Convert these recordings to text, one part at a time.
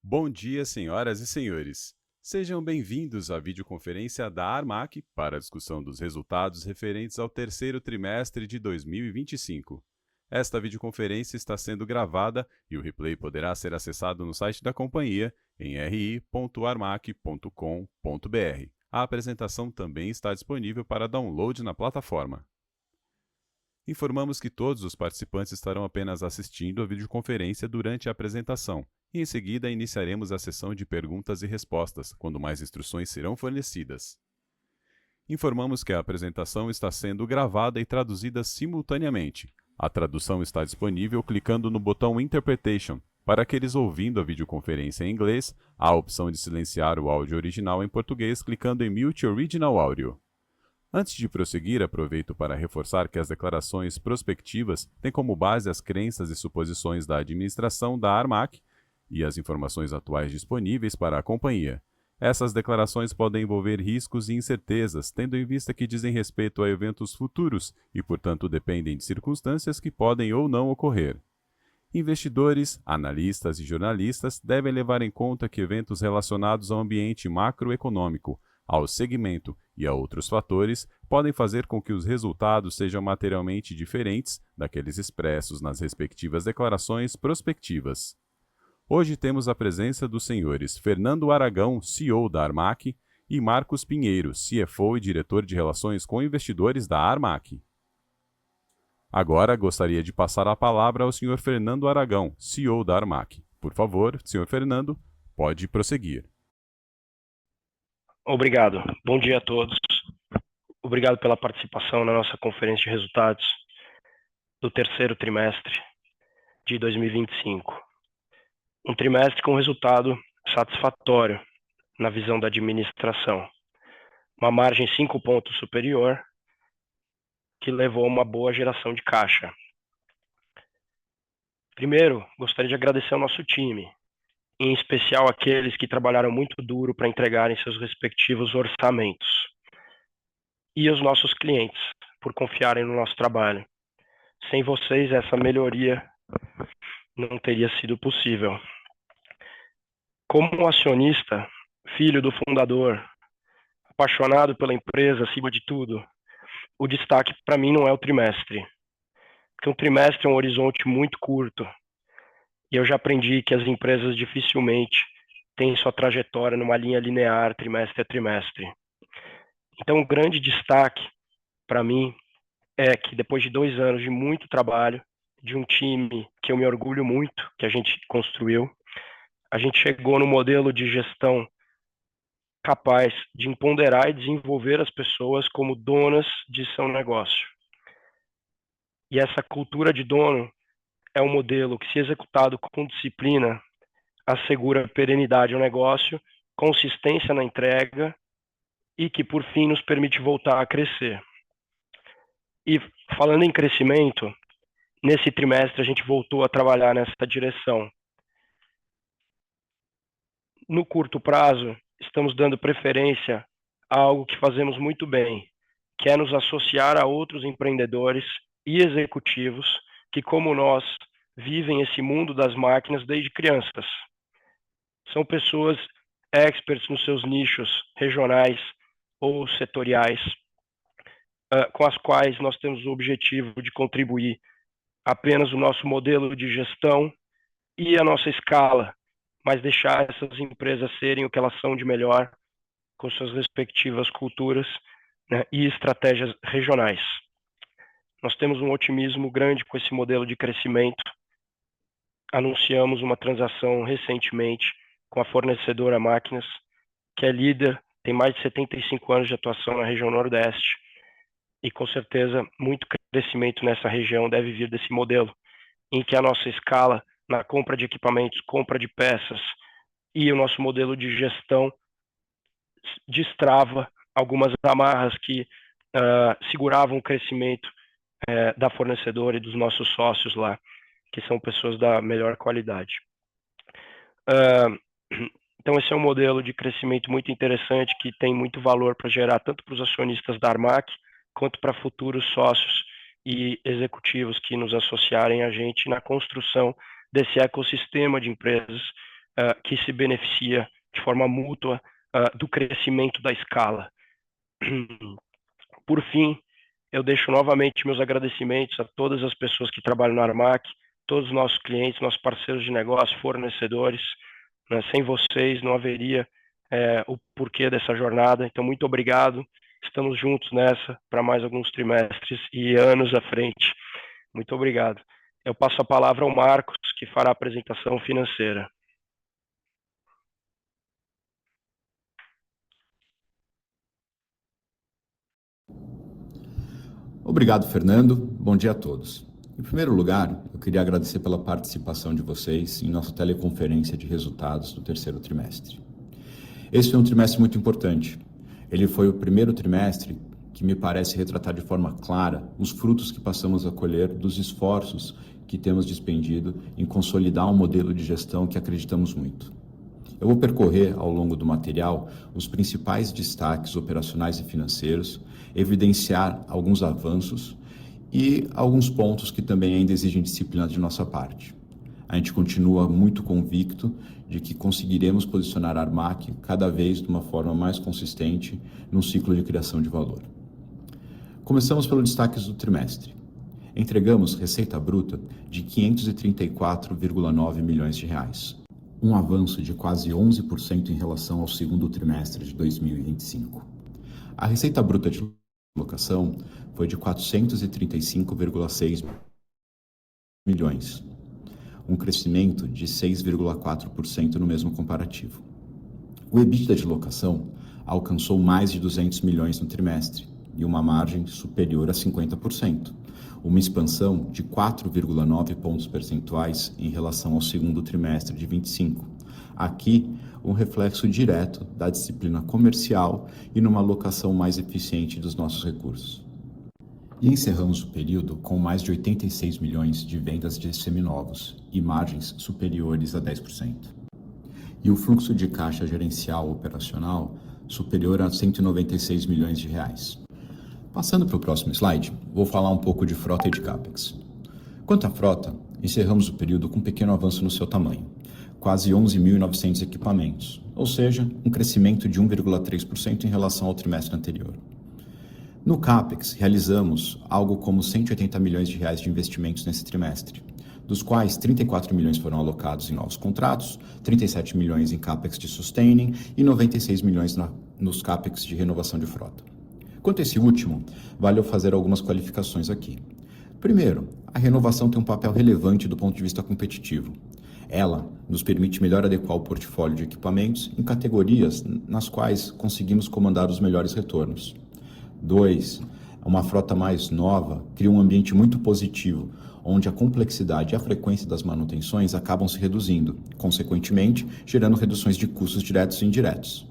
Bom dia, senhoras e senhores. Sejam bem-vindos à videoconferência da Armac para a discussão dos resultados referentes ao terceiro trimestre de 2025. Esta videoconferência está sendo gravada e o replay poderá ser acessado no site da companhia em ri.armac.com.br. A apresentação também está disponível para download na plataforma. Informamos que todos os participantes estarão apenas assistindo a videoconferência durante a apresentação e em seguida iniciaremos a sessão de perguntas e respostas, quando mais instruções serão fornecidas. Informamos que a apresentação está sendo gravada e traduzida simultaneamente. A tradução está disponível clicando no botão Interpretation. Para aqueles ouvindo a videoconferência em inglês, há a opção de silenciar o áudio original em português clicando em Mute Original Audio. Antes de prosseguir, aproveito para reforçar que as declarações prospectivas têm como base as crenças e suposições da administração da Armac e as informações atuais disponíveis para a companhia. Essas declarações podem envolver riscos e incertezas, tendo em vista que dizem respeito a eventos futuros e, portanto, dependem de circunstâncias que podem ou não ocorrer. Investidores, analistas e jornalistas devem levar em conta que eventos relacionados ao ambiente macroeconômico, ao segmento e a outros fatores podem fazer com que os resultados sejam materialmente diferentes daqueles expressos nas respectivas declarações prospectivas. Hoje temos a presença dos senhores Fernando Aragão, CEO da Armac, e Marcos Pinheiro, CFO e diretor de Relações com Investidores da Armac. Agora gostaria de passar a palavra ao senhor Fernando Aragão, CEO da Armac. Por favor, senhor Fernando, pode prosseguir. Obrigado. Bom dia a todos. Obrigado pela participação na nossa conferência de resultados do terceiro trimestre de 2025. Um trimestre com resultado satisfatório na visão da administração. Uma margem 5 pontos superior que levou a uma boa geração de caixa. Primeiro, gostaria de agradecer ao nosso time, em especial aqueles que trabalharam muito duro para entregarem seus respectivos orçamentos. E aos nossos clientes, por confiarem no nosso trabalho. Sem vocês, essa melhoria não teria sido possível. Como acionista, filho do fundador, apaixonado pela empresa acima de tudo, o destaque para mim não é o trimestre. Porque um trimestre é um horizonte muito curto. E eu já aprendi que as empresas dificilmente têm sua trajetória numa linha linear, trimestre a trimestre. Então, o grande destaque para mim é que depois de 2 anos de muito trabalho, de um time que eu me orgulho muito, que a gente construiu, a gente chegou no modelo de gestão capaz de empoderar e desenvolver as pessoas como donas de seu negócio. E essa cultura de dono é um modelo que, se executado com disciplina, assegura perenidade ao negócio, consistência na entrega e que, por fim, nos permite voltar a crescer. E falando em crescimento, nesse trimestre a gente voltou a trabalhar nessa direção. No curto prazo, estamos dando preferência a algo que fazemos muito bem, que é nos associar a outros empreendedores e executivos que, como nós, vivem esse mundo das máquinas desde crianças. São pessoas experts nos seus nichos regionais ou setoriais, com as quais nós temos o objetivo de contribuir apenas o nosso modelo de gestão e a nossa escala, mas deixar essas empresas serem o que elas são de melhor, com suas respectivas culturas, né, e estratégias regionais. Nós temos um otimismo grande com esse modelo de crescimento. Anunciamos uma transação recentemente com a fornecedora Máquinas, que é líder, tem mais de 75 anos de atuação na região Nordeste, e com certeza muito crescimento nessa região deve vir desse modelo, em que a nossa escala na compra de equipamentos, compra de peças e o nosso modelo de gestão destrava algumas amarras que seguravam o crescimento da fornecedora e dos nossos sócios lá, que são pessoas da melhor qualidade. Então esse é um modelo de crescimento muito interessante que tem muito valor para gerar tanto para os acionistas da Armac quanto para futuros sócios e executivos que nos associarem a gente na construção desse ecossistema de empresas que se beneficia de forma mútua do crescimento da escala. Por fim, eu deixo novamente meus agradecimentos a todas as pessoas que trabalham na Armac, todos os nossos clientes, nossos parceiros de negócio, fornecedores. Né? Sem vocês não haveria o porquê dessa jornada. Então, muito obrigado. Estamos juntos nessa para mais alguns trimestres e anos à frente. Muito obrigado. Eu passo a palavra ao Marcos, que fará a apresentação financeira. Obrigado, Fernando. Bom dia a todos. Em primeiro lugar, eu queria agradecer pela participação de vocês em nossa teleconferência de resultados do terceiro trimestre. Esse foi um trimestre muito importante. Ele foi o primeiro trimestre que me parece retratar de forma clara os frutos que passamos a colher dos esforços que temos despendido em consolidar um modelo de gestão que acreditamos muito. Eu vou percorrer ao longo do material os principais destaques operacionais e financeiros, evidenciar alguns avanços e alguns pontos que também ainda exigem disciplina de nossa parte. A gente continua muito convicto de que conseguiremos posicionar a Armac cada vez de uma forma mais consistente num ciclo de criação de valor. Começamos pelos destaques do trimestre. Entregamos receita bruta de R$ 534,9 milhões de reais, um avanço de quase 11% em relação ao segundo trimestre de 2025. A receita bruta de locação foi de 435,6 milhões, um crescimento de 6,4% no mesmo comparativo. O EBITDA de locação alcançou mais de 200 milhões no trimestre e uma margem superior a 50%, uma expansão de 4,9 pontos percentuais em relação ao segundo trimestre de 25. Aqui, um reflexo direto da disciplina comercial e numa alocação mais eficiente dos nossos recursos. E encerramos o período com mais de 86 milhões de vendas de seminovos e margens superiores a 10%. E o fluxo de caixa gerencial operacional superior a 196 milhões de reais. Passando para o próximo slide, vou falar um pouco de frota e de CAPEX. Quanto à frota, encerramos o período com um pequeno avanço no seu tamanho, quase 11.900 equipamentos, ou seja, um crescimento de 1,3% em relação ao trimestre anterior. No CAPEX, realizamos algo como 180 milhões de reais de investimentos nesse trimestre, dos quais 34 milhões foram alocados em novos contratos, 37 milhões em CAPEX de sustaining e 96 milhões nos CAPEX de renovação de frota. Quanto a esse último, vale eu fazer algumas qualificações aqui. Primeiro, a renovação tem um papel relevante do ponto de vista competitivo. Ela nos permite melhor adequar o portfólio de equipamentos em categorias nas quais conseguimos comandar os melhores retornos. 2. Uma frota mais nova cria um ambiente muito positivo, onde a complexidade e a frequência das manutenções acabam se reduzindo, consequentemente, gerando reduções de custos diretos e indiretos.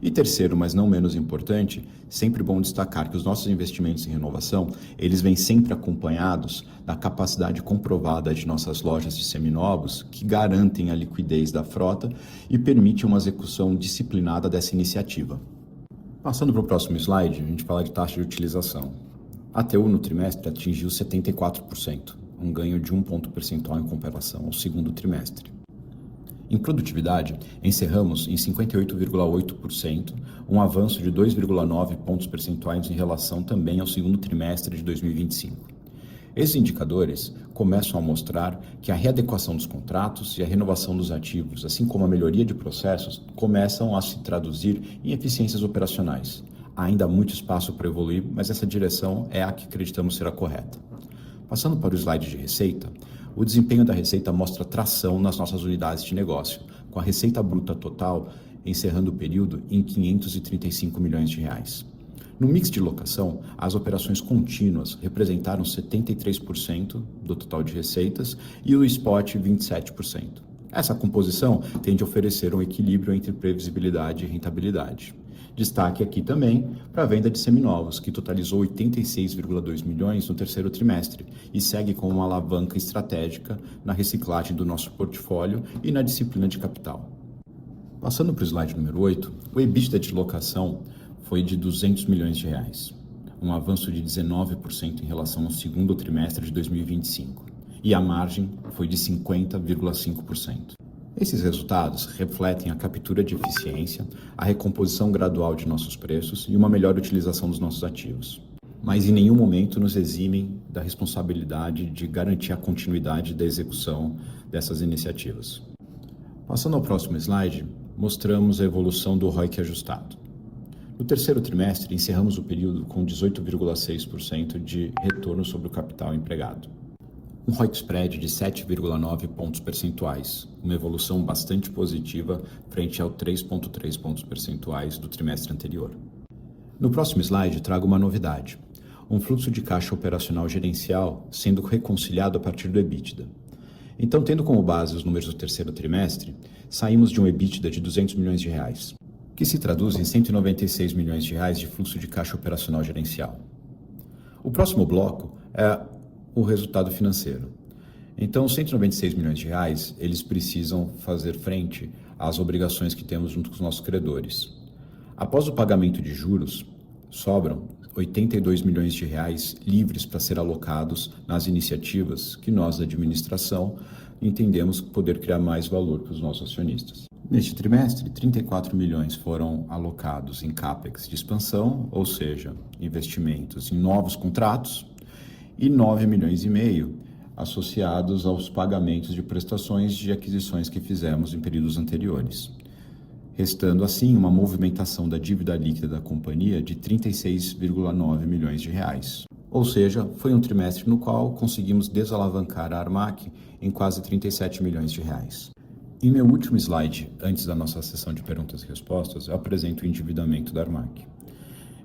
E terceiro, mas não menos importante, sempre bom destacar que os nossos investimentos em renovação, eles vêm sempre acompanhados da capacidade comprovada de nossas lojas de seminovos, que garantem a liquidez da frota e permitem uma execução disciplinada dessa iniciativa. Passando para o próximo slide, a gente fala de taxa de utilização. A TU no trimestre atingiu 74%, um ganho de 1 ponto percentual em comparação ao segundo trimestre. Em produtividade, encerramos em 58,8%, um avanço de 2,9 pontos percentuais em relação também ao segundo trimestre de 2025. Esses indicadores começam a mostrar que a readequação dos contratos e a renovação dos ativos, assim como a melhoria de processos, começam a se traduzir em eficiências operacionais. Há ainda muito espaço para evoluir, mas essa direção é a que acreditamos ser a correta. Passando para o slide de receita, o desempenho da receita mostra tração nas nossas unidades de negócio, com a receita bruta total encerrando o período em 535 milhões de reais. No mix de locação, as operações contínuas representaram 73% do total de receitas e o spot 27%. Essa composição tende a oferecer um equilíbrio entre previsibilidade e rentabilidade. Destaque aqui também para a venda de seminovos, que totalizou 86,2 milhões no terceiro trimestre e segue com uma alavanca estratégica na reciclagem do nosso portfólio e na disciplina de capital. Passando para o slide número 8, o EBITDA de locação foi de 200 milhões de reais, um avanço de 19% em relação ao segundo trimestre de 2025, e a margem foi de 50,5%. Esses resultados refletem a captura de eficiência, a recomposição gradual de nossos preços e uma melhor utilização dos nossos ativos. Mas em nenhum momento nos eximem da responsabilidade de garantir a continuidade da execução dessas iniciativas. Passando ao próximo slide, mostramos a evolução do ROIC ajustado. No terceiro trimestre, encerramos o período com 18,6% de retorno sobre o capital empregado. Um ROIC spread de 7,9 pontos percentuais, uma evolução bastante positiva frente ao 3,3 pontos percentuais do trimestre anterior. No próximo slide, trago uma novidade: um fluxo de caixa operacional gerencial sendo reconciliado a partir do EBITDA. Então, tendo como base os números do terceiro trimestre, saímos de um EBITDA de 200 milhões de reais, que se traduz em 196 milhões de reais de fluxo de caixa operacional gerencial. O próximo bloco é o resultado financeiro. Então, os 196 milhões de reais, eles precisam fazer frente às obrigações que temos junto com os nossos credores. Após o pagamento de juros, sobram 82 milhões de reais livres para ser alocados nas iniciativas que nós, da administração, entendemos poder criar mais valor para os nossos acionistas. Neste trimestre, 34 milhões foram alocados em CAPEX de expansão, ou seja, investimentos em novos contratos, e 9 milhões e meio associados aos pagamentos de prestações de aquisições que fizemos em períodos anteriores, restando assim uma movimentação da dívida líquida da companhia de 36,9 milhões de reais. Ou seja, foi um trimestre no qual conseguimos desalavancar a Armac em quase 37 milhões de reais. Em meu último slide, antes da nossa sessão de perguntas e respostas, eu apresento o endividamento da Armac.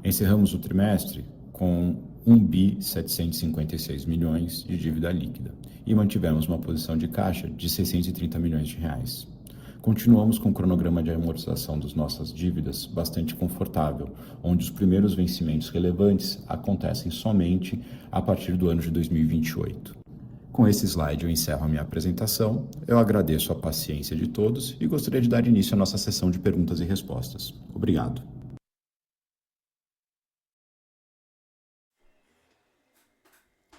Encerramos o trimestre com 1.756 milhões de dívida líquida e mantivemos uma posição de caixa de 630 milhões de reais. Continuamos com o cronograma de amortização das nossas dívidas bastante confortável, onde os primeiros vencimentos relevantes acontecem somente a partir do ano de 2028. Com esse slide eu encerro a minha apresentação, eu agradeço a paciência de todos e gostaria de dar início à nossa sessão de perguntas e respostas. Obrigado.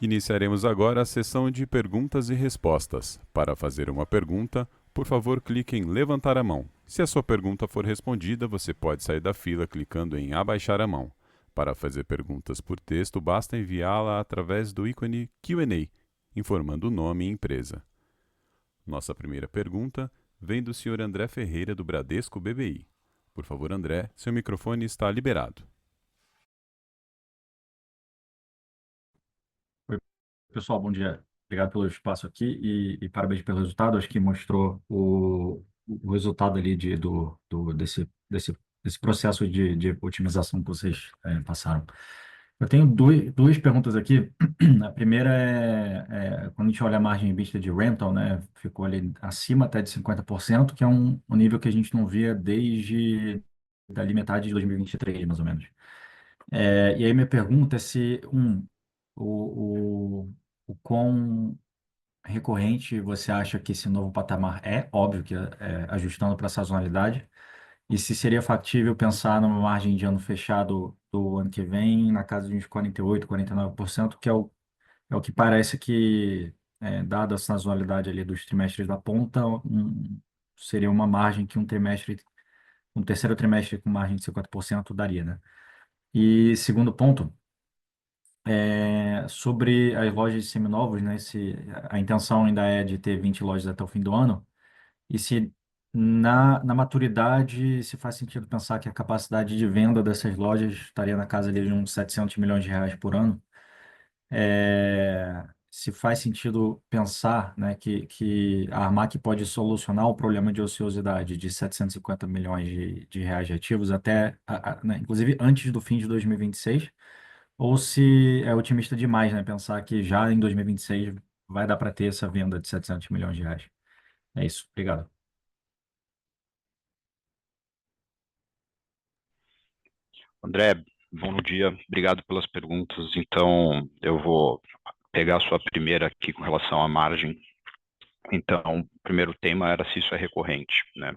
Iniciaremos agora a sessão de perguntas e respostas. Para fazer uma pergunta, por favor, clique em levantar a mão. Se a sua pergunta for respondida, você pode sair da fila clicando em abaixar a mão. Para fazer perguntas por texto, basta enviá-la através do ícone Q&A, informando o nome e empresa. Nossa primeira pergunta vem do Sr. André Ferreira, do Bradesco BBI. Por favor, André, seu microfone está liberado. Pessoal, bom dia. Obrigado pelo espaço aqui e parabéns pelo resultado. Acho que mostrou o resultado ali desse processo de otimização que vocês passaram. Eu tenho duas perguntas aqui. A primeira quando a gente olha a margem EBITDA de rental, né, ficou ali acima até de 50%, que é um nível que a gente não via desde dali metade de 2023, mais ou menos. E aí minha pergunta é se, o quão recorrente você acha que esse novo patamar é, óbvio que ajustando para a sazonalidade, e se seria factível pensar numa margem de ano fechado do ano que vem na casa de uns 48%, 49%, que é o que parece que, dada a sazonalidade ali dos trimestres da ponta, seria uma margem que um terceiro trimestre com margem de 50% daria, né? E segundo ponto, sobre as lojas de seminovos, né? Se a intenção ainda é de ter 20 lojas até o fim do ano, e se na maturidade, se faz sentido pensar que a capacidade de venda dessas lojas estaria na casa ali de uns 700 milhões de reais por ano, se faz sentido pensar, né, que a Armac pode solucionar o problema de ociosidade de 750 milhões de reais de ativos até, né, inclusive antes do fim de 2026, ou se é otimista demais, né, pensar que já em 2026 vai dar para ter essa venda de 700 milhões de reais. É isso, obrigado. André, bom dia, obrigado pelas perguntas. Então, eu vou pegar a sua primeira aqui com relação à margem. Então, o primeiro tema era se isso é recorrente, né?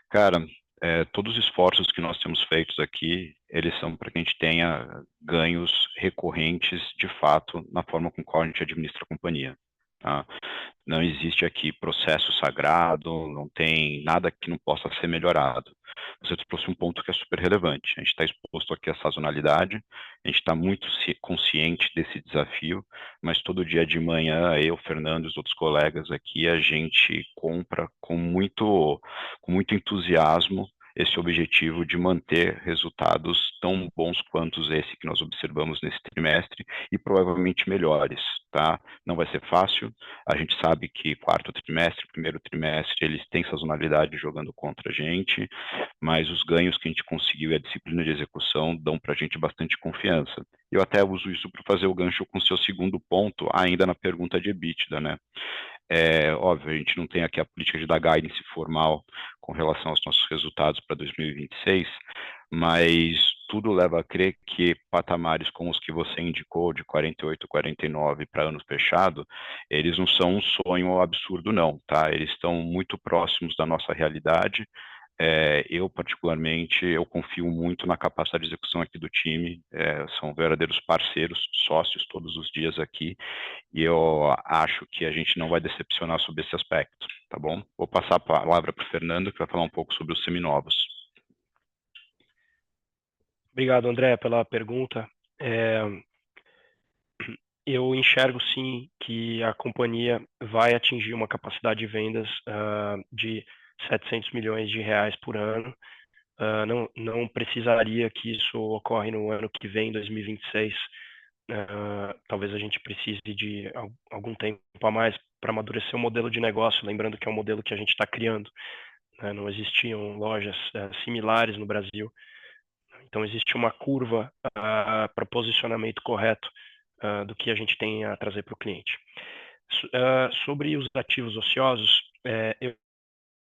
Cara, todos os esforços que nós temos feitos aqui, eles são para que a gente tenha ganhos recorrentes, de fato, na forma com qual a gente administra a companhia. tá? Não existe aqui processo sagrado, não tem nada que não possa ser melhorado. Você trouxe um ponto que é super relevante. A gente está exposto aqui à sazonalidade, a gente está muito consciente desse desafio, mas todo dia de manhã, eu, Fernando e os outros colegas aqui, a gente compra com muito entusiasmo esse objetivo de manter resultados tão bons quanto esse que nós observamos nesse trimestre e provavelmente melhores, tá? Não vai ser fácil, a gente sabe que quarto trimestre, primeiro trimestre, eles têm sazonalidade jogando contra a gente, mas os ganhos que a gente conseguiu e a disciplina de execução dão para a gente bastante confiança. Eu até uso isso para fazer o gancho com o seu segundo ponto, ainda na pergunta de EBITDA, né? Óbvio, a gente não tem aqui a política de dar guidance formal com relação aos nossos resultados para 2026, mas tudo leva a crer que patamares como os que você indicou, de 48, 49 para ano fechado, eles não são um sonho absurdo não, tá? Eles estão muito próximos da nossa realidade. Eu, particularmente, eu confio muito na capacidade de execução aqui do time, são verdadeiros parceiros, sócios todos os dias aqui, e eu acho que a gente não vai decepcionar sobre esse aspecto, tá bom? Vou passar a palavra para o Fernando, que vai falar um pouco sobre os seminovos. Obrigado, André, pela pergunta. Eu enxergo sim que a companhia vai atingir uma capacidade de vendas de 700 milhões de reais por ano. Não precisaria que isso ocorra no ano que vem, 2026. Talvez a gente precise de algum tempo a mais para amadurecer o modelo de negócio, lembrando que é um modelo que a gente está criando. Não existiam lojas similares no Brasil. Então, existe uma curva para posicionamento correto do que a gente tem a trazer para o cliente. Sobre os ativos ociosos,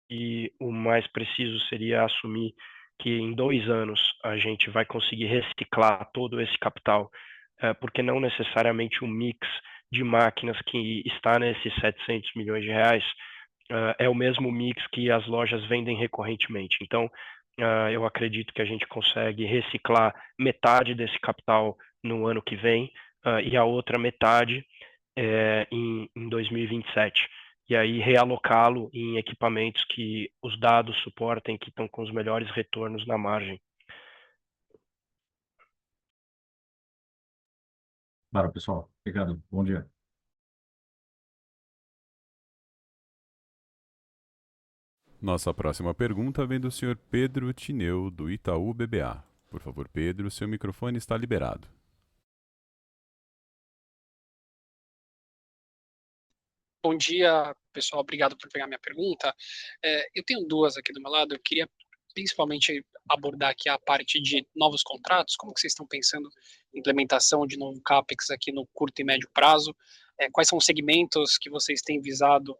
e o mais preciso seria assumir que em 2 anos a gente vai conseguir reciclar todo esse capital, porque não necessariamente o mix de máquinas que está nesses 700 milhões de reais é o mesmo mix que as lojas vendem recorrentemente. Então, eu acredito que a gente consegue reciclar metade desse capital no ano que vem e a outra metade em 2027. E aí realocá-lo em equipamentos que os dados suportem, que estão com os melhores retornos na margem. Claro, pessoal. Obrigado. Bom dia. Nossa próxima pergunta vem do Sr. Pedro Tineu, do Itaú BBA. Por favor, Pedro, seu microfone está liberado. Bom dia, pessoal. Obrigado por pegar minha pergunta. Eu tenho duas aqui do meu lado. Eu queria principalmente abordar aqui a parte de novos contratos. Como que vocês estão pensando em implementação de novo CAPEX aqui no curto e médio prazo? Quais são os segmentos que vocês têm visado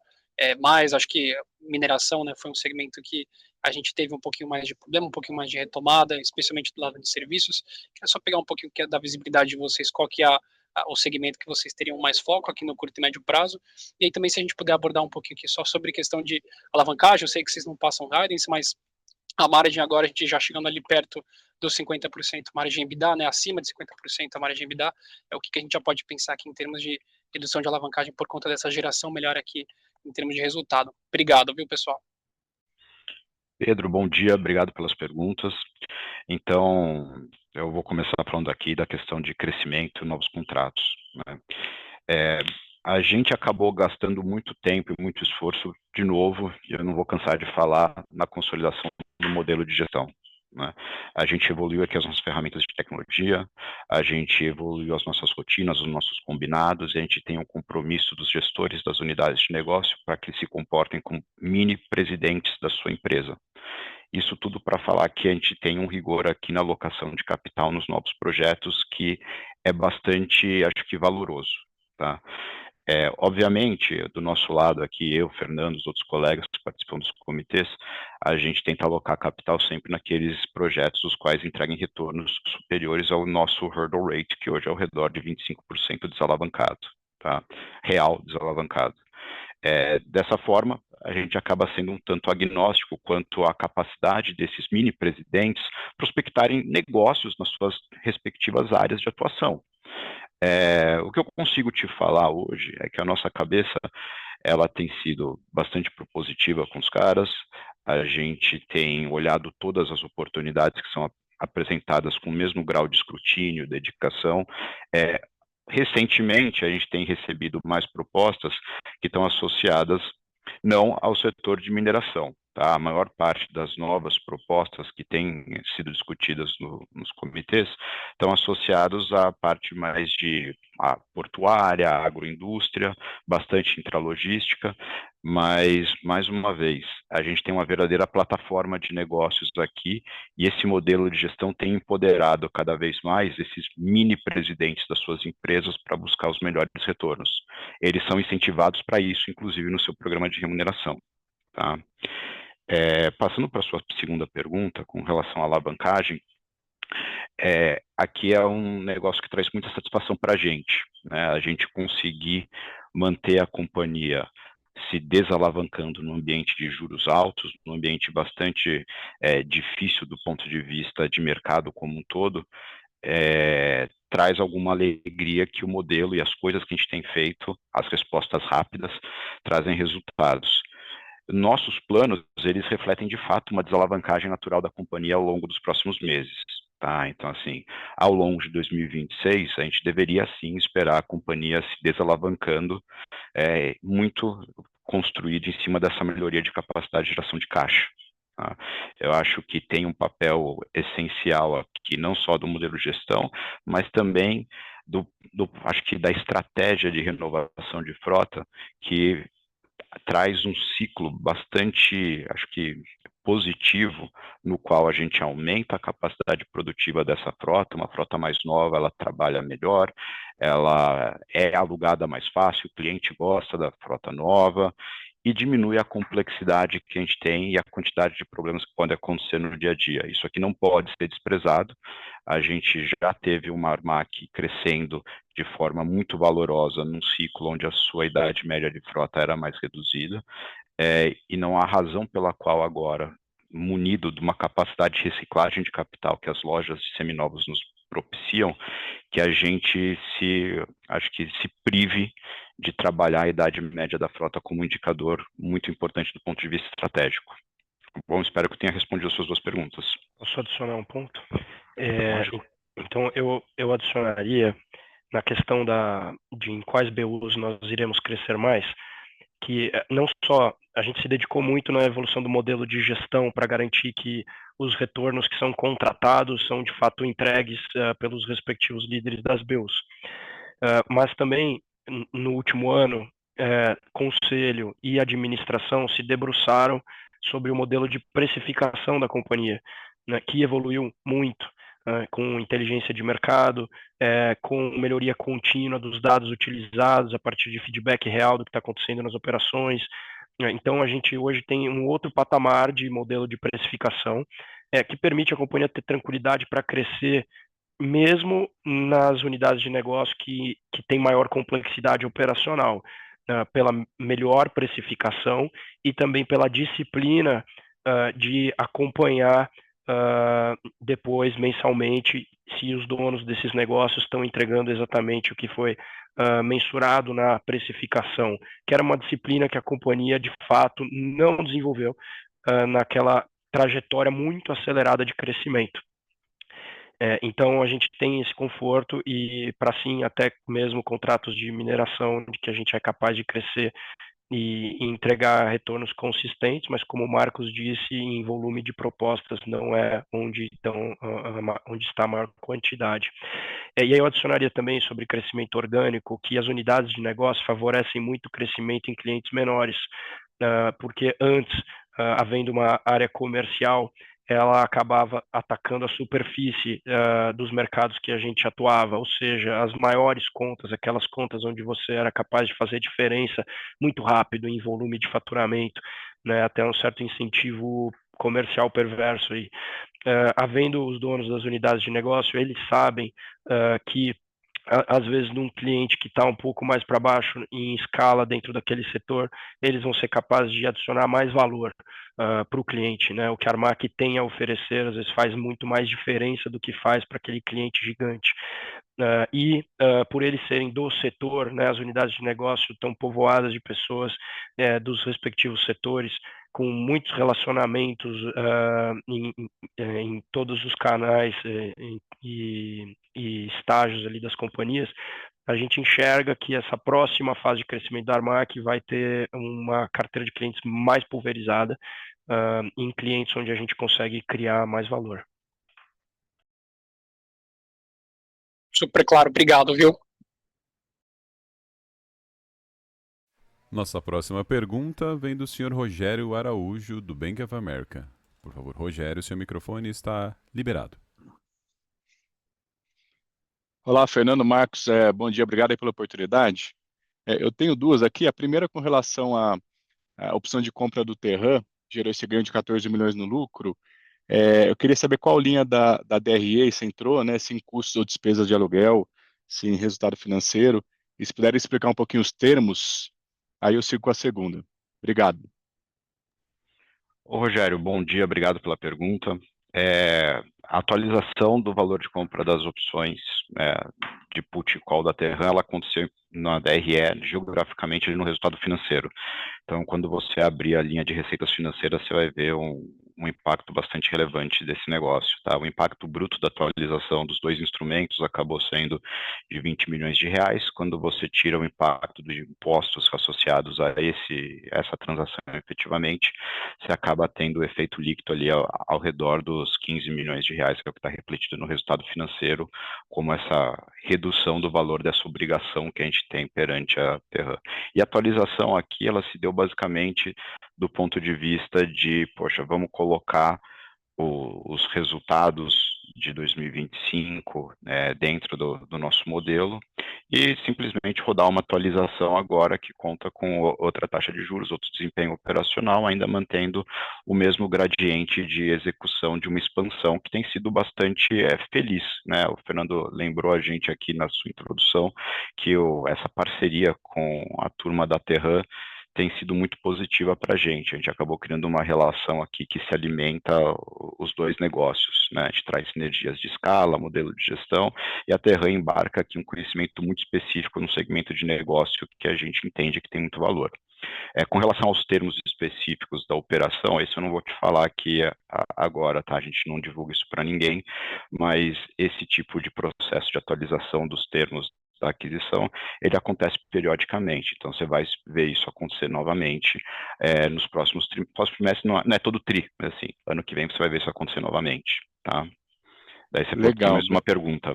mais? Acho que mineração, né, foi um segmento que a gente teve um pouquinho mais de problema, um pouquinho mais de retomada, especialmente do lado de serviços. Queria só pegar um pouquinho da visibilidade de vocês, qual que é o segmento que vocês teriam mais foco aqui no curto e médio prazo. E aí também se a gente puder abordar um pouquinho aqui só sobre questão de alavancagem. Eu sei que vocês não passam guidance, mas a margem agora, a gente já chegando ali perto dos 50% margem EBITDA, né, acima de 50% a margem EBITDA, é o que a gente já pode pensar aqui em termos de redução de alavancagem por conta dessa geração melhor aqui em termos de resultado. Obrigado, viu, pessoal? Pedro, bom dia, obrigado pelas perguntas. Então, eu vou começar falando aqui da questão de crescimento e novos contratos, né? A gente acabou gastando muito tempo e muito esforço, de novo, e eu não vou cansar de falar, na consolidação do modelo de gestão, né? A gente evoluiu aqui as nossas ferramentas de tecnologia, a gente evoluiu as nossas rotinas, os nossos combinados, e a gente tem um compromisso dos gestores das unidades de negócio para que se comportem como mini presidentes da sua empresa. Isso tudo para falar que a gente tem um rigor aqui na alocação de capital nos novos projetos que é bastante, acho que, valoroso, tá? Obviamente, do nosso lado aqui, eu, Fernando, os outros colegas que participam dos comitês, a gente tenta alocar capital sempre naqueles projetos os quais entreguem retornos superiores ao nosso hurdle rate, que hoje é ao redor de 25% desalavancado, tá? Real desalavancado. Dessa forma, a gente acaba sendo um tanto agnóstico quanto à capacidade desses mini-presidentes prospectarem negócios nas suas respectivas áreas de atuação. O que eu consigo te falar hoje é que a nossa cabeça ela tem sido bastante propositiva com os caras. A gente tem olhado todas as oportunidades que são apresentadas com o mesmo grau de escrutínio, dedicação. Recentemente, a gente tem recebido mais propostas que estão associadas não ao setor de mineração. Tá? A maior parte das novas propostas que têm sido discutidas nos comitês estão associados à parte mais de portuária, agroindústria, bastante intralogística, mas, mais uma vez, a gente tem uma verdadeira plataforma de negócios aqui e esse modelo de gestão tem empoderado cada vez mais esses mini-presidentes das suas empresas para buscar os melhores retornos. Eles são incentivados para isso, inclusive no seu programa de remuneração. Tá? Passando para a sua segunda pergunta, com relação à alavancagem, aqui é um negócio que traz muita satisfação para a gente, né? A gente conseguir manter a companhia se desalavancando num ambiente de juros altos, num ambiente bastante difícil do ponto de vista de mercado como um todo, traz alguma alegria que o modelo e as coisas que a gente tem feito, as respostas rápidas, trazem resultados. Nossos planos, eles refletem de fato uma desalavancagem natural da companhia ao longo dos próximos meses. Tá? Então, assim, ao longo de 2026, a gente deveria, sim, esperar a companhia se desalavancando, muito construída em cima dessa melhoria de capacidade de geração de caixa. Tá? Eu acho que tem um papel essencial aqui, não só do modelo de gestão, mas também acho que da estratégia de renovação de frota, que traz um ciclo bastante, acho que, positivo, no qual a gente aumenta a capacidade produtiva dessa frota, uma frota mais nova, ela trabalha melhor, ela é alugada mais fácil, o cliente gosta da frota nova, e diminui a complexidade que a gente tem e a quantidade de problemas que podem acontecer no dia a dia. Isso aqui não pode ser desprezado. A gente já teve uma Armac crescendo de forma muito valorosa num ciclo onde a sua idade média de frota era mais reduzida, e não há razão pela qual agora, munido de uma capacidade de reciclagem de capital que as lojas de seminovos nos propiciam, que a gente acho que se prive de trabalhar a idade média da frota como um indicador muito importante do ponto de vista estratégico. Bom, espero que eu tenha respondido as suas duas perguntas. Posso adicionar um ponto? Então, eu adicionaria na questão de em quais BUs nós iremos crescer mais, que não só a gente se dedicou muito na evolução do modelo de gestão para garantir que os retornos que são contratados são de fato entregues pelos respectivos líderes das BUs, mas também no último ano, conselho e administração se debruçaram sobre o modelo de precificação da companhia, né, que evoluiu muito, com inteligência de mercado, com melhoria contínua dos dados utilizados a partir de feedback real do que está acontecendo nas operações. Então, a gente hoje tem um outro patamar de modelo de precificação que permite a companhia ter tranquilidade para crescer mesmo nas unidades de negócio que tem maior complexidade operacional, pela melhor precificação e também pela disciplina de acompanhar depois, mensalmente, se os donos desses negócios estão entregando exatamente o que foi mensurado na precificação, que era uma disciplina que a companhia, de fato, não desenvolveu naquela trajetória muito acelerada de crescimento. Então, a gente tem esse conforto e, para sim, até mesmo contratos de mineração, de que a gente é capaz de crescer e entregar retornos consistentes, mas como o Marcos disse, em volume de propostas não é onde está a maior quantidade. E aí eu adicionaria também sobre crescimento orgânico, que as unidades de negócio favorecem muito o crescimento em clientes menores, porque antes, havendo uma área comercial, ela acabava atacando a superfície dos mercados que a gente atuava, ou seja, as maiores contas, aquelas contas onde você era capaz de fazer diferença muito rápido em volume de faturamento, né, até um certo incentivo comercial perverso aí. Havendo os donos das unidades de negócio, eles sabem que às vezes num cliente que está um pouco mais para baixo em escala dentro daquele setor, eles vão ser capazes de adicionar mais valor para o cliente, né? O que a Armac tem a oferecer às vezes faz muito mais diferença do que faz para aquele cliente gigante. por eles serem do setor, né, as unidades de negócio estão povoadas de pessoas dos respectivos setores, com muitos relacionamentos em todos os canais e estágios ali das companhias. A gente enxerga que essa próxima fase de crescimento da Armac vai ter uma carteira de clientes mais pulverizada, em clientes onde a gente consegue criar mais valor. Super claro, obrigado, viu? Nossa próxima pergunta vem do Sr. Rogério Araújo, do Bank of America. Por favor, Rogério, seu microfone está liberado. Olá, Fernando, Marcos, bom dia, obrigado aí pela oportunidade. Eu tenho duas aqui. A primeira com relação à opção de compra do Terran, gerou esse ganho de 14 milhões no lucro. Eu queria saber qual linha da DRE se entrou, né, se em custos ou despesas de aluguel, se em resultado financeiro, e se puder explicar um pouquinho os termos, aí eu sigo com a segunda. Obrigado. Ô, Rogério, bom dia, obrigado pela pergunta. A atualização do valor de compra das opções de put e call da Terran, ela aconteceu na DRE, geograficamente no resultado financeiro. Então, quando você abrir a linha de receitas financeiras, você vai ver um impacto bastante relevante desse negócio. Tá? O impacto bruto da atualização dos dois instrumentos acabou sendo de 20 milhões de reais. Quando você tira o impacto dos impostos associados a essa transação efetivamente, você acaba tendo o efeito líquido ali ao redor dos 15 milhões de reais, que é o que está refletido no resultado financeiro, como essa redução do valor dessa obrigação que a gente tem perante a Terran. E a atualização aqui, ela se deu basicamente do ponto de vista de, poxa, vamos colocar os resultados de 2025 dentro do nosso modelo e simplesmente rodar uma atualização agora que conta com outra taxa de juros, outro desempenho operacional, ainda mantendo o mesmo gradiente de execução de uma expansão que tem sido bastante feliz, né? O Fernando lembrou a gente aqui na sua introdução que essa parceria com a turma da Terran tem sido muito positiva para a gente. A gente acabou criando uma relação aqui que se alimenta os dois negócios, né? A gente traz sinergias de escala, modelo de gestão, e a Terran embarca aqui um conhecimento muito específico no segmento de negócio que a gente entende que tem muito valor. Com relação aos termos específicos da operação, esse eu não vou te falar aqui agora, tá? A gente não divulga isso para ninguém, mas esse tipo de processo de atualização dos termos da aquisição, ele acontece periodicamente, então você vai ver isso acontecer novamente nos próximos trimestres, não é todo tri, mas assim, ano que vem você vai ver isso acontecer novamente, tá? Daí você pode ter mais uma pergunta.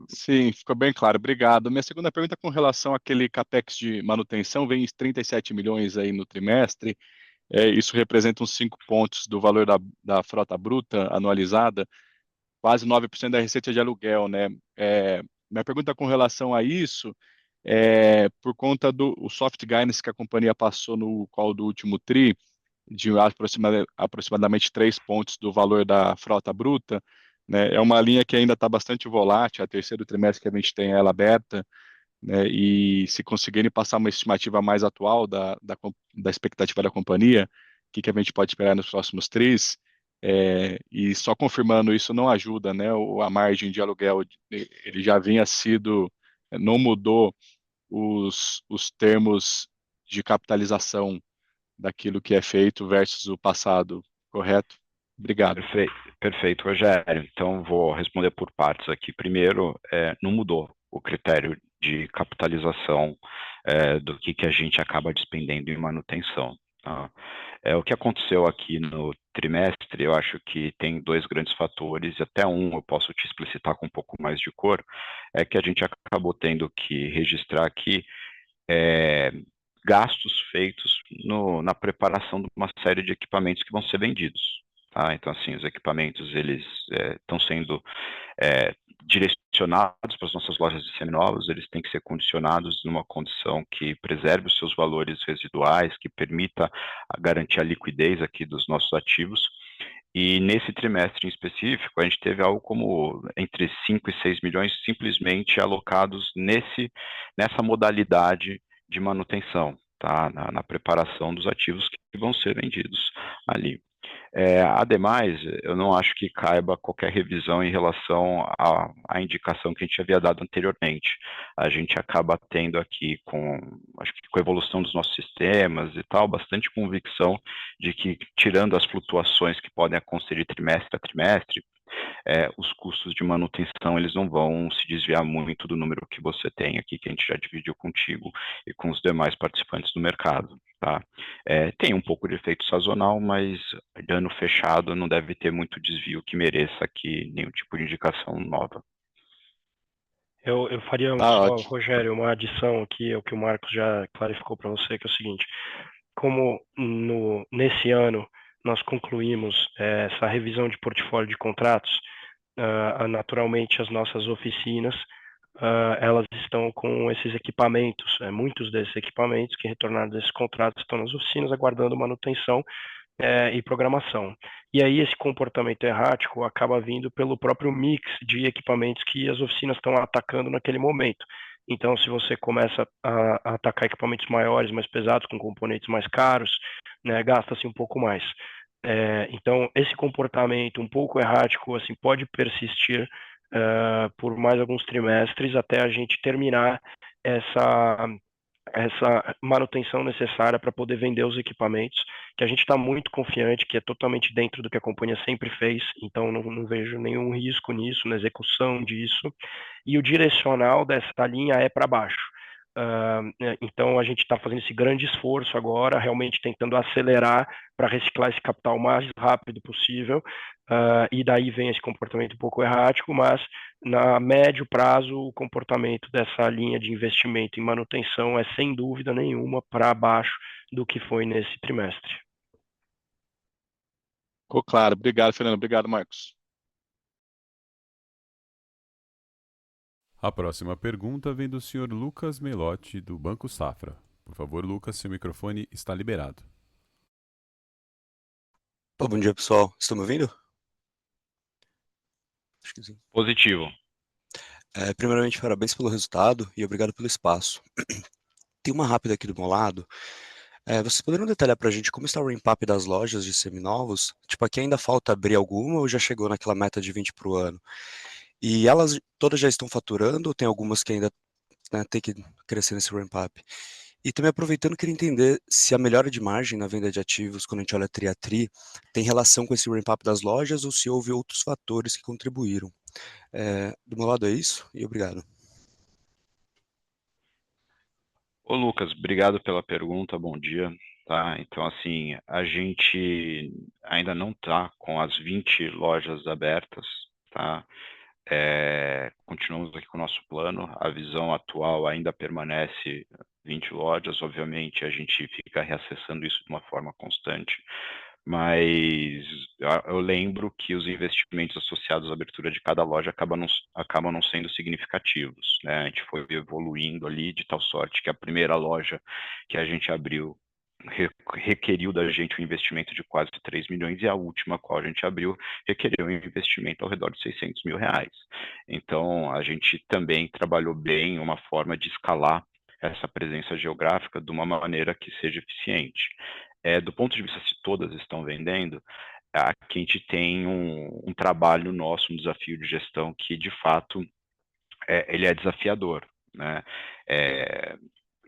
Sim, ficou bem claro, obrigado. Minha segunda pergunta é com relação àquele CAPEX de manutenção, vem 37 milhões aí no trimestre, isso representa uns 5 pontos do valor da frota bruta anualizada, quase 9% da receita de aluguel, né? Minha pergunta com relação a isso por conta do soft guidance que a companhia passou no call do último TRI, de aproximadamente 3 pontos do valor da frota bruta, né? É uma linha que ainda está bastante volátil, é o terceiro trimestre que a gente tem ela aberta, né? E se conseguirem passar uma estimativa mais atual da expectativa da companhia, o que a gente pode esperar nos próximos TRIs, e só confirmando isso não ajuda, né? A margem de aluguel, ele já vinha não mudou os termos de capitalização daquilo que é feito versus o passado, correto? Obrigado. Perfeito, Rogério. Então, vou responder por partes aqui. Primeiro, não mudou o critério de capitalização do que a gente acaba despendendo em manutenção. Tá? O que aconteceu aqui no trimestre, eu acho que tem dois grandes fatores, e até eu posso te explicitar com um pouco mais de cor, é que a gente acabou tendo que registrar aqui gastos feitos na preparação de uma série de equipamentos que vão ser vendidos. Tá? Então, assim, os equipamentos, eles estão sendo direcionados para as nossas lojas de seminovos, eles têm que ser condicionados numa condição que preserve os seus valores residuais, que permita garantir a liquidez aqui dos nossos ativos. E nesse trimestre em específico, a gente teve algo como entre 5 e 6 milhões simplesmente alocados nessa modalidade de manutenção, tá? Na preparação dos ativos que vão ser vendidos ali. Ademais, eu não acho que caiba qualquer revisão em relação à indicação que a gente havia dado anteriormente. A gente acaba tendo aqui, acho que com a evolução dos nossos sistemas e tal, bastante convicção de que, tirando as flutuações que podem acontecer de trimestre a trimestre, os custos de manutenção eles não vão se desviar muito do número que você tem aqui, que a gente já dividiu contigo e com os demais participantes do mercado. Tá? Tem um pouco de efeito sazonal, mas de ano fechado não deve ter muito desvio que mereça aqui nenhum tipo de indicação nova. Eu faria Tá só, ótimo. Rogério, uma adição aqui ao que o Marcos já clarificou para você, que é o seguinte: como nesse ano nós concluímos essa revisão de portfólio de contratos, naturalmente as nossas oficinas elas estão com esses equipamentos, muitos desses equipamentos que retornaram desses contratos estão nas oficinas aguardando manutenção e programação. E aí esse comportamento errático acaba vindo pelo próprio mix de equipamentos que as oficinas estão atacando naquele momento. Então, se você começa a atacar equipamentos maiores, mais pesados, com componentes mais caros, né, gasta-se um pouco mais. Então, esse comportamento um pouco errático assim, pode persistir por mais alguns trimestres até a gente terminar essa manutenção necessária para poder vender os equipamentos, que a gente está muito confiante, que é totalmente dentro do que a companhia sempre fez, então não vejo nenhum risco nisso, na execução disso, e o direcional dessa linha é para baixo. Então a gente está fazendo esse grande esforço agora, realmente tentando acelerar para reciclar esse capital o mais rápido possível, e daí vem esse comportamento um pouco errático, mas na médio prazo o comportamento dessa linha de investimento em manutenção é sem dúvida nenhuma para baixo do que foi nesse trimestre. Ficou claro. Obrigado, Fernando. Obrigado, Marcos. A próxima pergunta vem do senhor Lucas Melotti, do Banco Safra. Por favor, Lucas, seu microfone está liberado. Bom dia, pessoal. Estão me ouvindo? Acho que sim. Positivo. Primeiramente, parabéns pelo resultado e obrigado pelo espaço. Tem uma rápida aqui do meu lado. Vocês poderiam detalhar para a gente como está o ramp-up das lojas de seminovos? Tipo, aqui ainda falta abrir alguma ou já chegou naquela meta de 20 para o ano? E elas todas já estão faturando ou tem algumas que ainda tem que crescer nesse ramp-up? E também aproveitando, queria entender se a melhora de margem na venda de ativos, quando a gente olha tri a tri, tem relação com esse ramp-up das lojas ou se houve outros fatores que contribuíram. Do meu lado é isso e obrigado. Ô Lucas, obrigado pela pergunta, bom dia. Tá? Então, assim, a gente ainda não está com as 20 lojas abertas, tá? Continuamos aqui com o nosso plano, a visão atual ainda permanece 20 lojas, obviamente a gente fica reacessando isso de uma forma constante, mas eu lembro que os investimentos associados à abertura de cada loja acabam não sendo significativos, né? A gente foi evoluindo ali de tal sorte que a primeira loja que a gente abriu requeriu da gente um investimento de quase 3 milhões e a última qual a gente abriu requeriu um investimento ao redor de 600 mil reais. Então, a gente também trabalhou bem uma forma de escalar essa presença geográfica de uma maneira que seja eficiente. Do ponto de vista se todas estão vendendo, aqui a gente tem um trabalho nosso, um desafio de gestão que, de fato, ele é desafiador, né?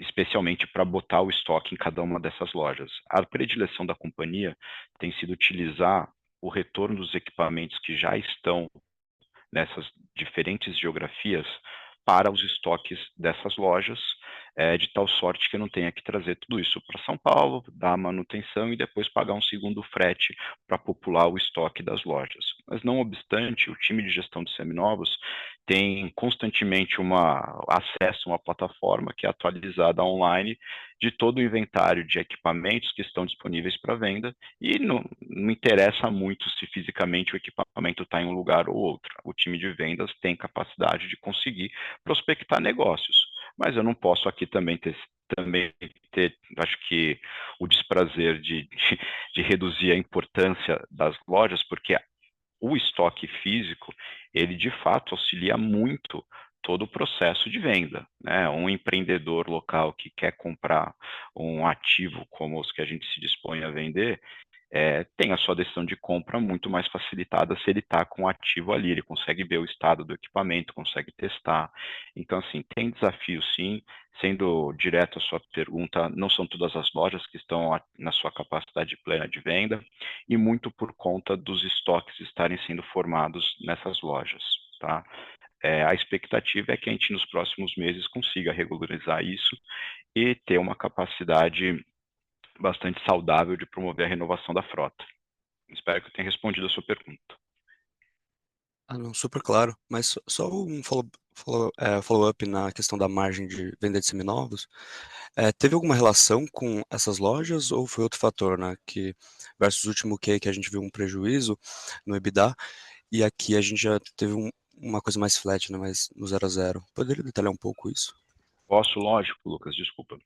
Especialmente para botar o estoque em cada uma dessas lojas. A predileção da companhia tem sido utilizar o retorno dos equipamentos que já estão nessas diferentes geografias para os estoques dessas lojas, de tal sorte que eu não tenha que trazer tudo isso para São Paulo, dar manutenção e depois pagar um segundo frete para popular o estoque das lojas. Mas, não obstante, o time de gestão de seminovos tem constantemente acesso a uma plataforma que é atualizada online de todo o inventário de equipamentos que estão disponíveis para venda e não interessa muito se fisicamente o equipamento está em um lugar ou outro. O time de vendas tem capacidade de conseguir prospectar negócios, mas eu não posso aqui também ter, acho que, o desprazer de reduzir a importância das lojas, porque o estoque físico, ele de fato auxilia muito todo o processo de venda, né? Um empreendedor local que quer comprar um ativo como os que a gente se dispõe a vender, tem a sua decisão de compra muito mais facilitada se ele está com o ativo ali, ele consegue ver o estado do equipamento, consegue testar. Então, assim, tem desafio sim. Sendo direto à sua pergunta, não são todas as lojas que estão na sua capacidade plena de venda, e muito por conta dos estoques estarem sendo formados nessas lojas, tá? A expectativa é que a gente, nos próximos meses, consiga regularizar isso e ter uma capacidade bastante saudável de promover a renovação da frota. Espero que eu tenha respondido a sua pergunta. Ah, não, super claro. Mas só um follow-up na questão da margem de venda de seminovos. Teve alguma relação com essas lojas ou foi outro fator, né? Que versus o último que a gente viu um prejuízo no EBITDA e aqui a gente já teve uma coisa mais flat, né? Mais no 0 a 0. Poderia detalhar um pouco isso? Posso, lógico, Lucas, desculpa.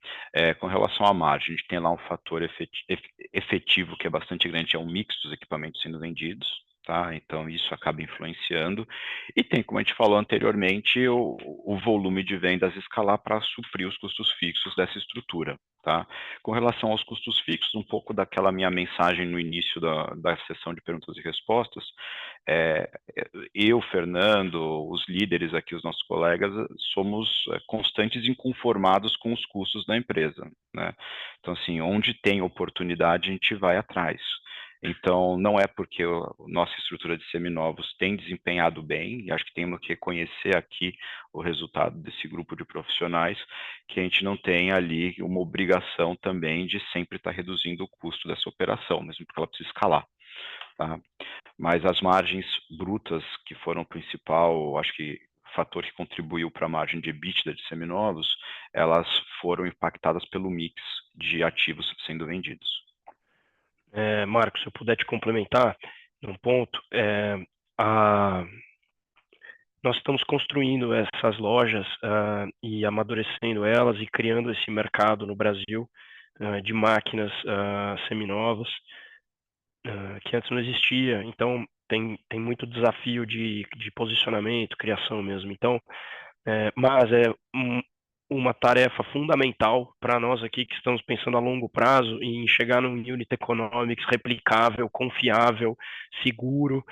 Com relação à margem, a gente tem lá um fator efetivo que é bastante grande, é um mix dos equipamentos sendo vendidos, tá? Então isso acaba influenciando. E tem, como a gente falou anteriormente, o volume de vendas escalar para suprir os custos fixos dessa estrutura, tá? Com relação aos custos fixos, um pouco daquela minha mensagem no início da sessão de perguntas e respostas, eu, Fernando, os líderes aqui, os nossos colegas, somos constantes e inconformados com os custos da empresa, né? Então, assim, onde tem oportunidade, a gente vai atrás. Então, não é porque a nossa estrutura de seminovos tem desempenhado bem, e acho que temos que reconhecer aqui o resultado desse grupo de profissionais, que a gente não tem ali uma obrigação também de sempre estar reduzindo o custo dessa operação, mesmo porque ela precisa escalar, tá? Mas as margens brutas, que foram o principal, acho que fator que contribuiu para a margem de EBITDA de seminovos, elas foram impactadas pelo mix de ativos sendo vendidos. Marcos, se eu puder te complementar num ponto, nós estamos construindo essas lojas e amadurecendo elas e criando esse mercado no Brasil de máquinas seminovas que antes não existia. Então, tem muito desafio de posicionamento, criação mesmo. Então, mas uma tarefa fundamental para nós aqui que estamos pensando a longo prazo em chegar num unit economics replicável, confiável, seguro.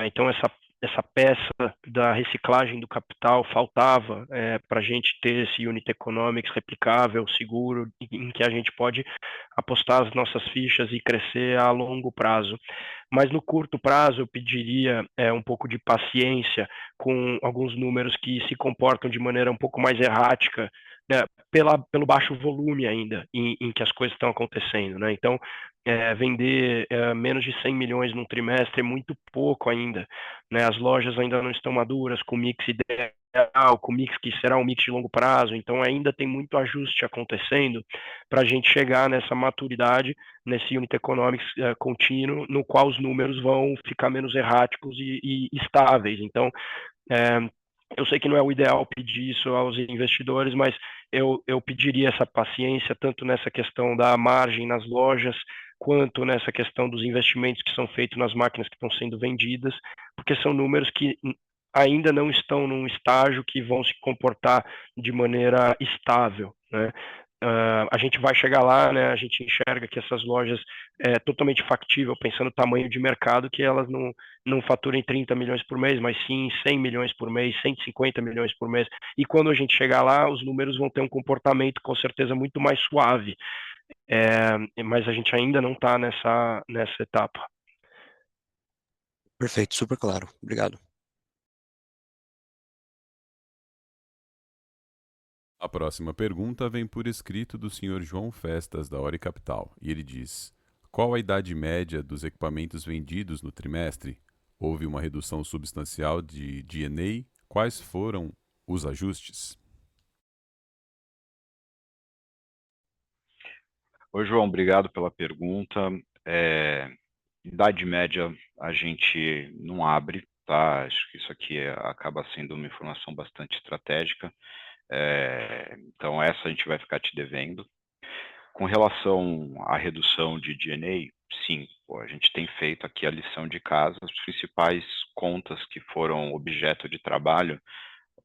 Então essa peça da reciclagem do capital faltava para a gente ter esse unit economics replicável, seguro, em que a gente pode apostar as nossas fichas e crescer a longo prazo. Mas no curto prazo eu pediria um pouco de paciência com alguns números que se comportam de maneira um pouco mais errática, né, pelo baixo volume ainda em que as coisas estão acontecendo, né? Então, vender menos de 100 milhões num trimestre é muito pouco ainda, né? As lojas ainda não estão maduras com mix ideal, com mix que será um mix de longo prazo, então ainda tem muito ajuste acontecendo para a gente chegar nessa maturidade, nesse unit economics contínuo, no qual os números vão ficar menos erráticos e estáveis. Então, eu sei que não é o ideal pedir isso aos investidores, mas eu pediria essa paciência, tanto nessa questão da margem nas lojas, quanto nessa questão dos investimentos que são feitos nas máquinas que estão sendo vendidas, porque são números que ainda não estão num estágio que vão se comportar de maneira estável, né? A gente vai chegar lá, né? A gente enxerga que essas lojas é totalmente factível, pensando no tamanho de mercado, que elas não faturem 30 milhões por mês, mas sim 100 milhões por mês, 150 milhões por mês. E quando a gente chegar lá, os números vão ter um comportamento com certeza muito mais suave. Mas a gente ainda não está nessa etapa. Perfeito, super claro. Obrigado. A próxima pergunta vem por escrito do Sr. João Festas, da Ori Capital, e ele diz: qual a idade média dos equipamentos vendidos no trimestre? Houve uma redução substancial de D&A? Quais foram os ajustes? Oi, João, obrigado pela pergunta. Idade média a gente não abre, tá? Acho que isso aqui acaba sendo uma informação bastante estratégica. Então, essa a gente vai ficar te devendo. Com relação à redução de D&A, sim, a gente tem feito aqui a lição de casa, as principais contas que foram objeto de trabalho,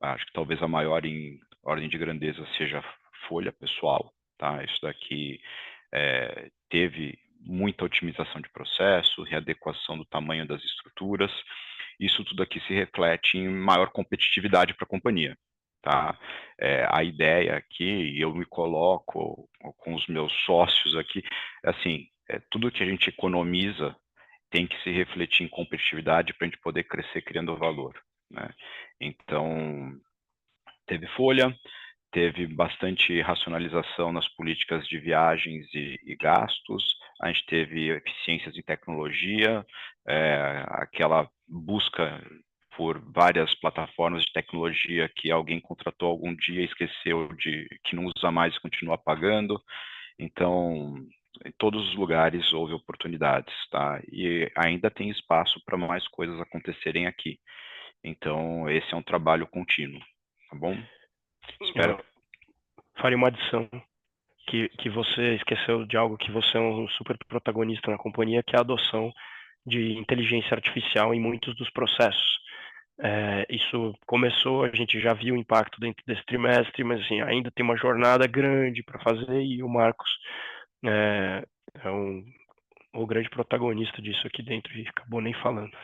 acho que talvez a maior em ordem de grandeza seja a folha pessoal, tá? Isso daqui teve muita otimização de processo, readequação do tamanho das estruturas. Isso tudo aqui se reflete em maior competitividade para a companhia. Tá? A ideia aqui, e eu me coloco com os meus sócios aqui, assim, tudo que a gente economiza tem que se refletir em competitividade para a gente poder crescer criando valor, né? Então, teve folha, teve bastante racionalização nas políticas de viagens e gastos, a gente teve eficiências em tecnologia, aquela busca por várias plataformas de tecnologia que alguém contratou algum dia e esqueceu de que não usa mais e continua pagando. Então, em todos os lugares houve oportunidades, tá? E ainda tem espaço para mais coisas acontecerem aqui. Então, esse é um trabalho contínuo, tá bom? Espero. Faria uma adição, que você esqueceu de algo que você é um super protagonista na companhia, que é a adoção de inteligência artificial em muitos dos processos. Isso começou, a gente já viu o impacto dentro desse trimestre, mas assim, ainda tem uma jornada grande para fazer, e o Marcos é o grande protagonista disso aqui dentro e acabou nem falando.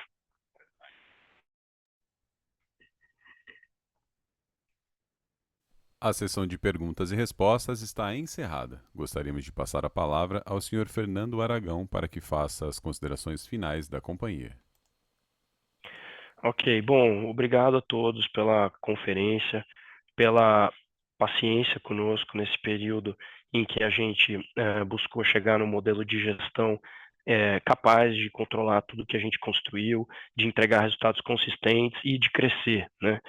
A sessão de perguntas e respostas está encerrada. Gostaríamos de passar a palavra ao Sr. Fernando Aragão para que faça as considerações finais da companhia. Ok, bom, obrigado a todos pela conferência, pela paciência conosco nesse período em que a gente buscou chegar num modelo de gestão capaz de controlar tudo que a gente construiu, de entregar resultados consistentes e de crescer, né?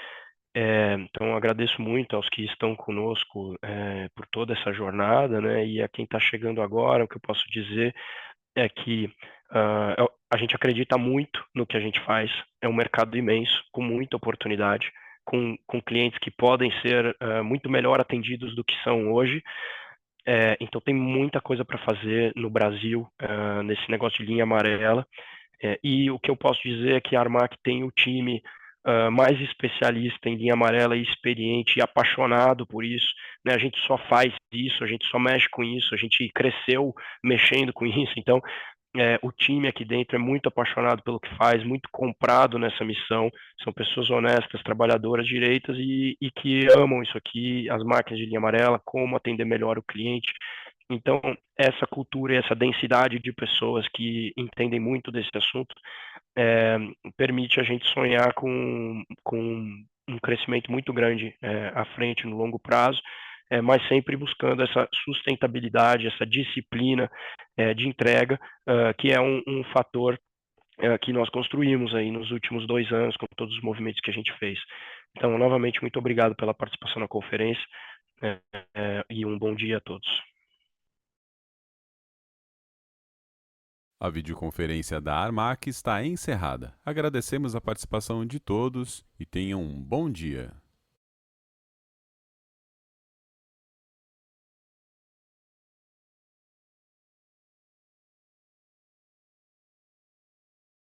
Então, agradeço muito aos que estão conosco por toda essa jornada, né? E a quem está chegando agora, o que eu posso dizer é que a gente acredita muito no que a gente faz. É um mercado imenso, com muita oportunidade, com clientes que podem ser muito melhor atendidos do que são hoje. Então, tem muita coisa para fazer no Brasil, nesse negócio de linha amarela. E o que eu posso dizer é que a Armac tem o time mais especialista em linha amarela e experiente e apaixonado por isso, né? A gente só faz isso, a gente só mexe com isso, a gente cresceu mexendo com isso. Então, o time aqui dentro é muito apaixonado pelo que faz, muito comprado nessa missão. São pessoas honestas, trabalhadoras, direitas e que amam isso aqui, as máquinas de linha amarela, como atender melhor o cliente. Então, essa cultura e essa densidade de pessoas que entendem muito desse assunto permite a gente sonhar com um crescimento muito grande à frente no longo prazo, mas sempre buscando essa sustentabilidade, essa disciplina de entrega, que é um fator que nós construímos aí nos últimos 2 anos com todos os movimentos que a gente fez. Então, novamente, muito obrigado pela participação na conferência e um bom dia a todos. A videoconferência da Armac está encerrada. Agradecemos a participação de todos e tenham um bom dia.